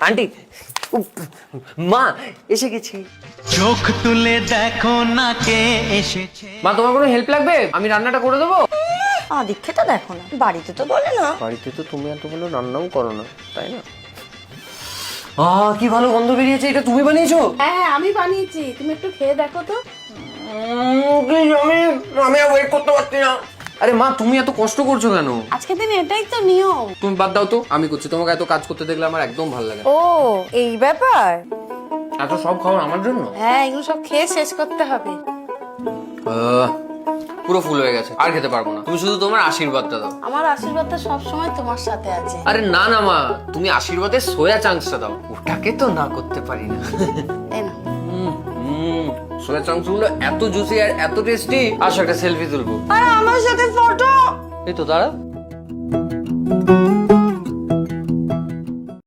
Aunty, মা এসে গেছি। চোখ তুলে দেখো না কে এসেছে। মা তোমার কোনো হেল্প লাগবে? আমি রান্নাটা করে দেবো। আদিক্ষেটা দেখো না, বাড়িতে তো বলে না। বাড়িতে তো তুমি এত ভালো রান্নাও করো না, তাই না? কি ভালো গন্ধ বেরিয়েছে। এটা তুমি বানিয়েছো? হ্যাঁ আমি বানিয়েছি, তুমি একটু খেয়ে দেখো তো। আমি আর ওয়েট করতে পারছি না। আরে মা, তুমি এত কষ্ট করছো কেন? আজকের দিন এটাই তো নিয়ম। তুমি বাদ দাও তো, আমি করছি। তোমাকে এত কাজ করতে দেখলে আমার একদম ভালো লাগে না। ও এই ব্যাপার। এত সব খাবার আমার জন্য? হ্যাঁ এগুলো সব খেয়ে শেষ করতে হবে। পুরো ফুল হয়ে গেছে, আর খেতে পারবো না। তুমি শুধু তোমার আশীর্বাদটা দাও। আমার আশীর্বাদটা সবসময় তোমার সাথে আছে। আরে না না মা, তুমি আশীর্বাদের সোয়া চাংসটা দাও। ওটাকে তো না করতে পারি না। এই না, সোয়া চাংস গুলো এত জুসি আর এত টেস্টি। আসো একটা সেলফি তুলবো। আর আমার সাথে ফটো। এই তো দাঁড়া।